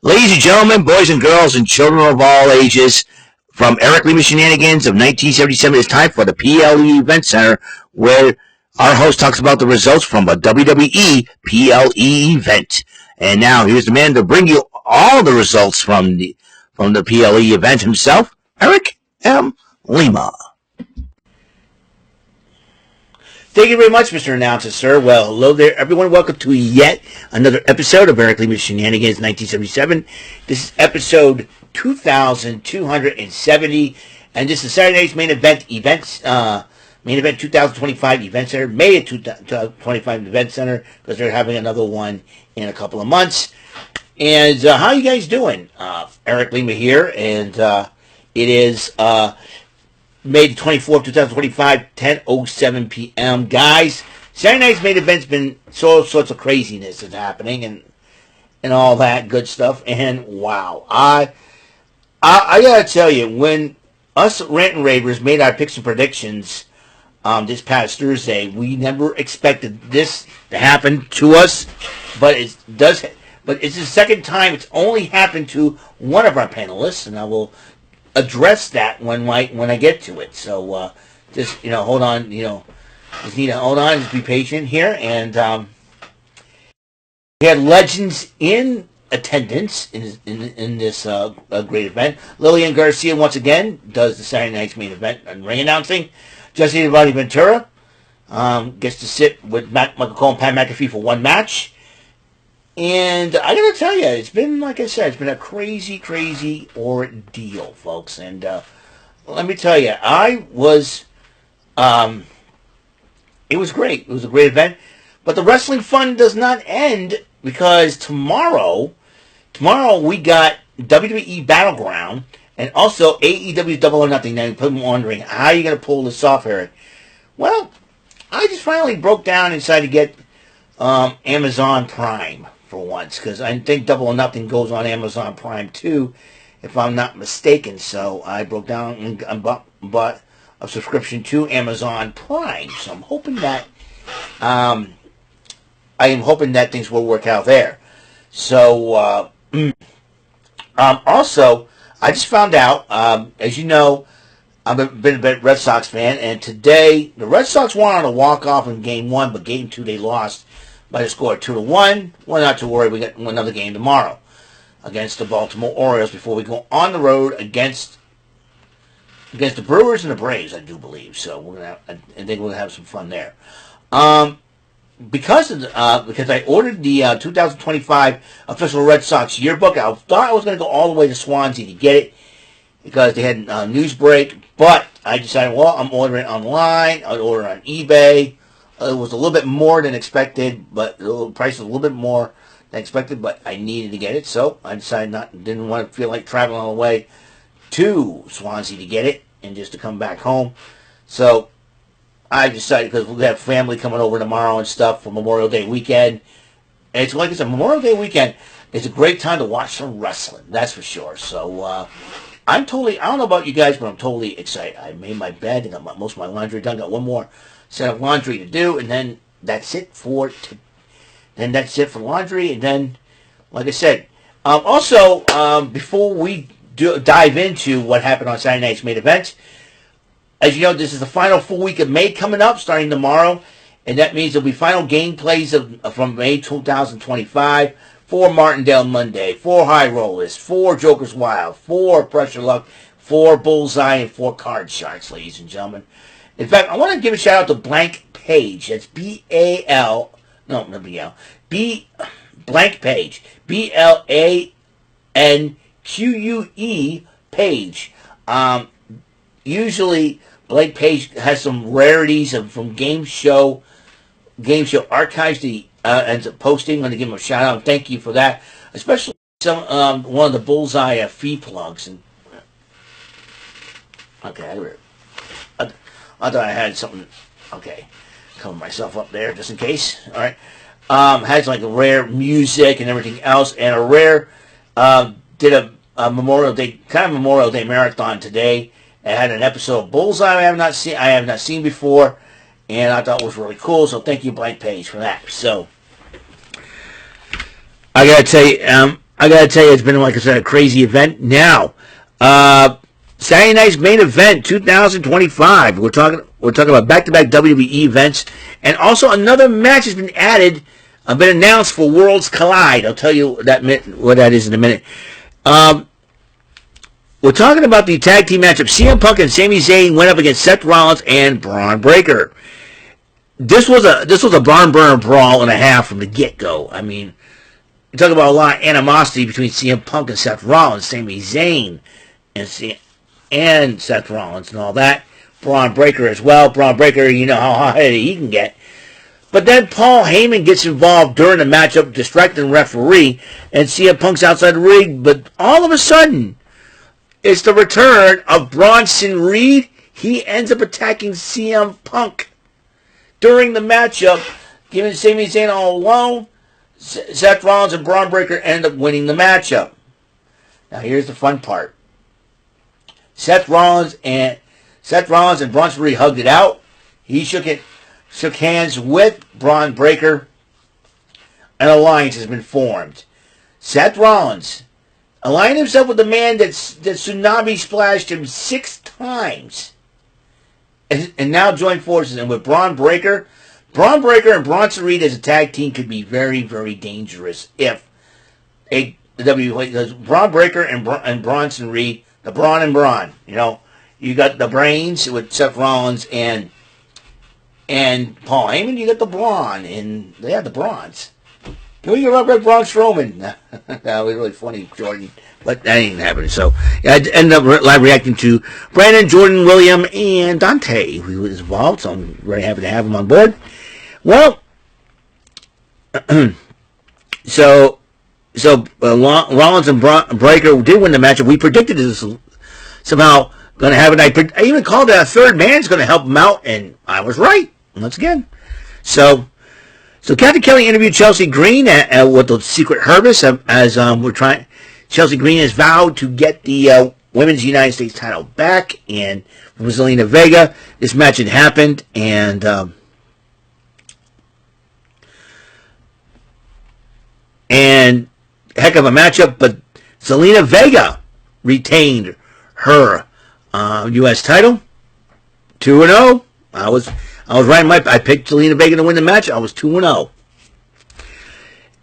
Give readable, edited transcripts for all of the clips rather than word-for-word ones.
Ladies and gentlemen, boys and girls, and children of all ages, from Eric Lima Shenanigans of 1977, it's time for the PLE Event Center, where our host talks about the results from a WWE PLE event. And now here's the man to bring you all the results from the PLE event himself, Eric M. Lima. Thank you very much, Mr. Announcer, sir. Well, hello there, everyone. Welcome to yet another episode of Eric Lima Shenanigans 1977. This is episode 2270, and this is Saturday night's main event 2025 Event Center, May 2025 Event Center, because they're having another one in a couple of months. And how are you guys doing? Eric Lima here, and it is May 24th, 2025, 10:07 p.m. Guys, Saturday night's main event's been all sorts of craziness is happening and all that good stuff. And wow, I gotta tell you, when us rant and ravers made our picks and predictions this past Thursday, we never expected this to happen to us, but it does. But it's the second time it's only happened to one of our panelists, and I will address that when I get to it. So just hold on. Just need to hold on. Just be patient here. And we had legends in attendance in this great event. Lillian Garcia once again does the Saturday night's main event and ring announcing. Jesse Giovanni Ventura gets to sit with Michael Cole and Pat McAfee for one match. And I gotta tell you, it's been, like I said, it's been a crazy, crazy ordeal, folks. And let me tell you, it was great. It was a great event. But the wrestling fun does not end, because tomorrow we got WWE Battleground and also AEW Double or Nothing. Now you're probably wondering, how are you gonna pull this off, Eric? Well, I just finally broke down and decided to get Amazon Prime for once, because I think Double or Nothing goes on Amazon Prime too, if I'm not mistaken. So I broke down and bought a subscription to Amazon Prime. So I'm hoping that things will work out there. So also, I just found out, as you know, I've been a Red Sox fan, and today the Red Sox won on a walk-off in Game 1, but Game 2 they lost by the score of 2-1. Well, not to worry, we got another game tomorrow against the Baltimore Orioles before we go on the road against the Brewers and the Braves, I do believe. So I think we're gonna have some fun there. Because I ordered the 2025 official Red Sox yearbook, I thought I was gonna go all the way to Swansea to get it, because they had a news break. But I decided, well, I'm ordering it online. I'll order it on eBay. It was a little bit more than expected, but the price was a little bit more than expected, but I needed to get it, so I decided didn't want to feel like traveling all the way to Swansea to get it and just to come back home. So I decided, because we have family coming over tomorrow and stuff for Memorial Day weekend. And it's like it's a Memorial Day weekend. It's a great time to watch some wrestling, that's for sure. So I don't know about you guys, but I'm totally excited. I made my bed and got most of my laundry done. Got one more set of laundry to do, and then that's it for laundry. And then, like I said, also before we dive into what happened on Saturday night's main event, as you know, this is the final full week of May coming up, starting tomorrow, and that means there'll be final gameplays from May 2025. 4 Martindale Monday, 4 High Rollers, 4 Joker's Wild, 4 Pressure Luck, 4 Bullseye, and 4 Card Sharks, ladies and gentlemen. In fact, I want to give a shout out to Blank Page. That's Blank Page. BLANQUE Page. Usually, Blank Page has some rarities from game show archives that he ends up posting. I'm going to give him a shout out. Thank you for that. Especially one of the Bullseye fee plugs. And okay, I thought I had something. Okay, cover myself up there just in case. All right, has like a rare music and everything else, and a rare did a Memorial Day marathon today. It had an episode of Bullseye I have not seen before, and I thought it was really cool. So thank you, Blank Page, for that. So I gotta tell you, I gotta tell you, it's been, like I said, a crazy event. Now, Saturday night's main event, 2025. We're talking about back-to-back WWE events, and also another match has been added, been announced for Worlds Collide. I'll tell you what that is in a minute. We're talking about the tag team matchup. CM Punk and Sami Zayn went up against Seth Rollins and Braun Breaker. This was a barn burner brawl and a half from the get-go. I mean, you talk about a lot of animosity between CM Punk and Seth Rollins, Sami Zayn and Seth Rollins and all that. Braun Breaker as well. Braun Breaker, you know how hot-headed he can get. But then Paul Heyman gets involved during the matchup, distracting the referee, and CM Punk's outside the ring. But all of a sudden, it's the return of Bronson Reed. He ends up attacking CM Punk during the matchup, giving Sami Zayn all alone. Seth Rollins and Braun Breaker end up winning the matchup. Now here's the fun part. Seth Rollins and Bronson Reed hugged it out. He shook hands with Braun Breaker. An alliance has been formed. Seth Rollins aligned himself with the man that tsunami splashed him 6 times. And now joined forces. And with Braun Breaker and Bronson Reed as a tag team could be very, very dangerous if because Braun Breaker and Bronson Reed, the Braun and Braun, you know, you got the brains with Seth Rollins and Paul Heyman, you got the Braun, and they have the Bronze. Can we get Red Braun Strowman? That was really funny, Jordan, but that ain't happening. So yeah, I ended up live reacting to Brandon, Jordan, William, and Dante, who was involved, so I'm very happy to have him on board. Well, so Rollins and Breaker did win the matchup. We predicted this somehow going to happen. I even called that a third man's going to help him out, and I was right once again. So Captain Kelly interviewed Chelsea Green with the Secret Harvest as we're trying. Chelsea Green has vowed to get the Women's United States title back, and from Zelina Vega, this match had happened, and heck of a matchup, but Zelina Vega retained her U.S. title, 2-0. I was right. I picked Zelina Vega to win the match. I was 2-0.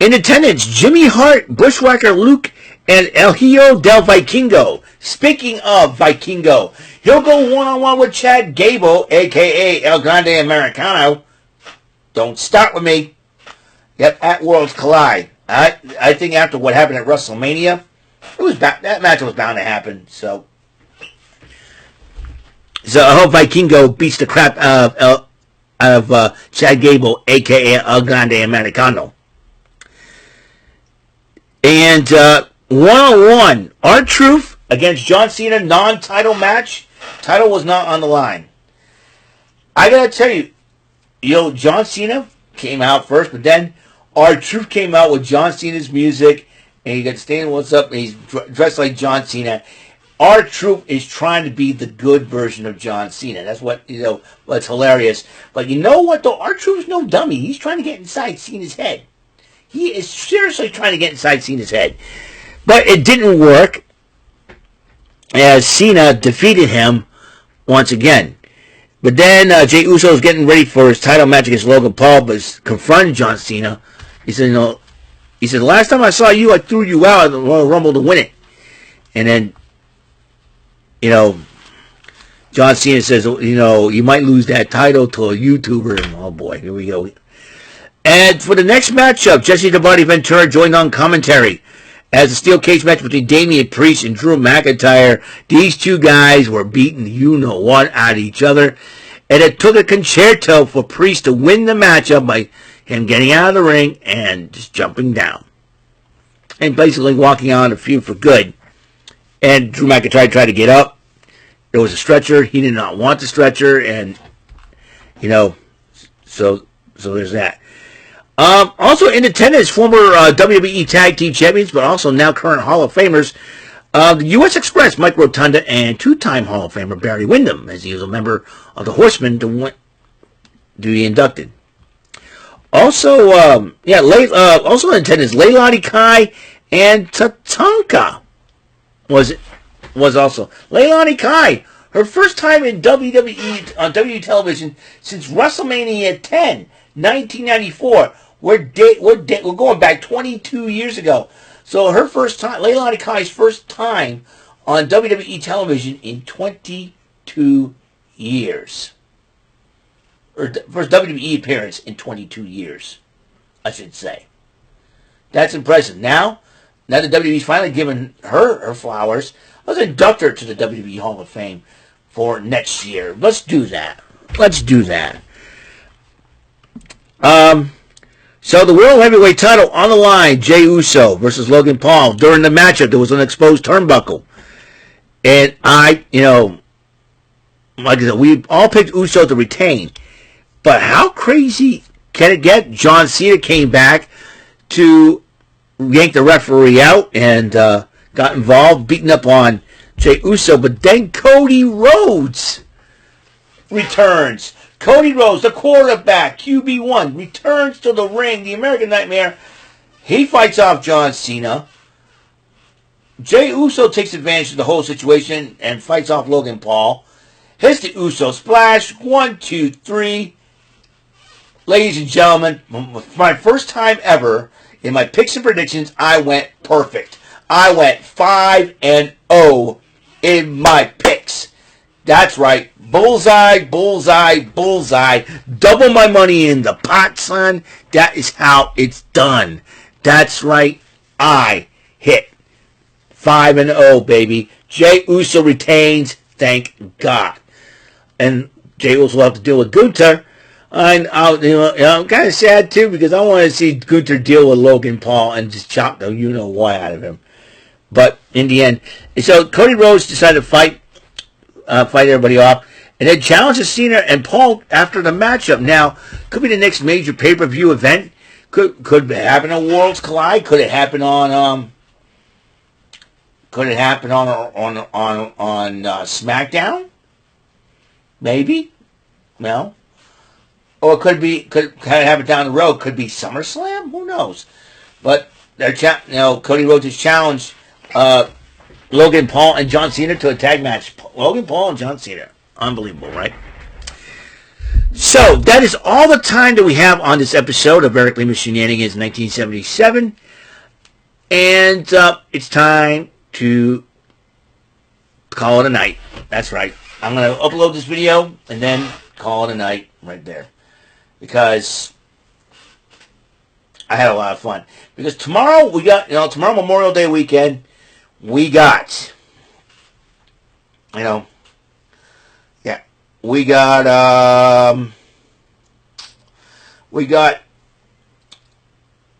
In attendance, Jimmy Hart, Bushwhacker Luke, and El Hijo del Vikingo. Speaking of Vikingo, he'll go one-on-one with Chad Gable, a.k.a. El Grande Americano. Don't start with me. Yep, at Worlds Collide. I think after what happened at WrestleMania, that match was bound to happen. So I hope Vikingo beats the crap out of Chad Gable, a.k.a. El Grande Americano. And one-on-one, R-Truth against John Cena, non-title match. Title was not on the line. I gotta tell you, John Cena came out first, but then R-Truth came out with John Cena's music, and you got Stan What's Up, and he's dressed like John Cena. R-Truth is trying to be the good version of John Cena. That's what's hilarious. But you know what, though? R-Truth is no dummy. He's trying to get inside Cena's head. He is seriously trying to get inside Cena's head. But it didn't work, as Cena defeated him once again. But then Jey Uso was getting ready for his title match against Logan Paul, but confronted John Cena. He said, the last time I saw you, I threw you out in the Royal Rumble to win it. And then, John Cena says, you might lose that title to a YouTuber. And oh boy, here we go. And for the next matchup, Jesse the Body Ventura joined on commentary as a steel cage match between Damian Priest and Drew McIntyre. These two guys were beating you-know-what out of each other. And it took a concerto for Priest to win the matchup by him getting out of the ring and just jumping down. And basically walking on the field for good. And Drew McIntyre tried to get up. There was a stretcher. He did not want the stretcher. And, so there's that. Also in attendance, former WWE Tag Team Champions, but also now current Hall of Famers, the U.S. Express, Mike Rotunda, and two-time Hall of Famer Barry Windham, as he was a member of the Horsemen to be inducted. Also, also in attendance, Leilani Kai And Tatanka was also. Leilani Kai, her first time in WWE on WWE television since WrestleMania 10, 1994. We're going back 22 years ago. So her first time, Leilani Kai's first time on WWE television in 22 years. Or first WWE appearance in 22 years, I should say. That's impressive. Now that WWE's finally given her flowers, let's induct her to the WWE Hall of Fame for next year. Let's do that. So the World Heavyweight title on the line, Jey Uso versus Logan Paul. During the matchup, there was an exposed turnbuckle. And like I said, we all picked Uso to retain. But how crazy can it get? John Cena came back to yank the referee out and got involved, beating up on Jey Uso. But then Cody Rhodes returns. Cody Rhodes, the quarterback, QB1, returns to the ring, the American Nightmare. He fights off John Cena. Jey Uso takes advantage of the whole situation and fights off Logan Paul. Hits the Uso splash. 1, 2, 3. Ladies and gentlemen, for my first time ever in my picks and predictions, I went perfect. I went 5-0 in my picks. That's right. Bullseye, bullseye, bullseye. Double my money in the pot, son. That is how it's done. That's right. I hit 5-0, baby. Jey Uso retains. Thank God. And Jey Uso will have to deal with Gunther. I'm kind of sad, too, because I want to see Gunther deal with Logan Paul and just chop the you-know-what out of him. But in the end, so Cody Rhodes decided to fight everybody off, and then challenges Cena and Paul after the matchup. Now, could be the next major pay-per-view event. Could happen on Worlds Collide. Could it happen on SmackDown? Maybe. Well, or could have it down the road. Could be SummerSlam. Who knows? But Cody Rhodes has challenged Logan Paul and John Cena to a tag match. Logan Paul and John Cena. Unbelievable, right? So, that is all the time that we have on this episode of Eric Lima Shenanigans 1977. And it's time to call it a night. That's right. I'm going to upload this video and then call it a night right there. Because I had a lot of fun. Because tomorrow we got, tomorrow Memorial Day weekend, we got, we got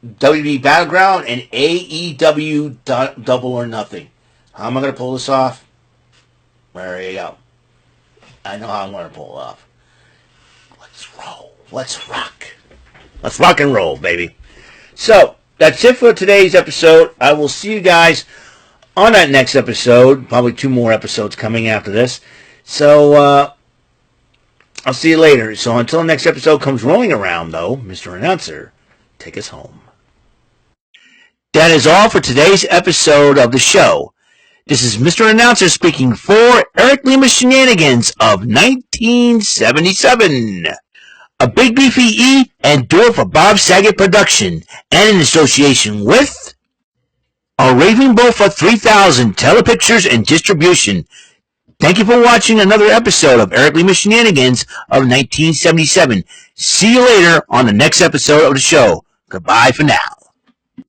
WWE Battleground and AEW Double or Nothing. How am I going to pull this off? There you go. I know how I'm going to pull it off. Let's roll. Let's rock. Let's rock and roll, baby. So, that's it for today's episode. I will see you guys on that next episode. Probably 2 more episodes coming after this. So, I'll see you later. So, until the next episode comes rolling around, though, Mr. Announcer, take us home. That is all for today's episode of the show. This is Mr. Announcer speaking for Eric Lima Shenanigans of 1977. A Big Beefy E and do it for Bob Saget production, and in association with a Raving Bull for 3000 Telepictures and Distribution. Thank you for watching another episode of Eric Lima Shenanigans of 1977. See you later on the next episode of the show. Goodbye for now.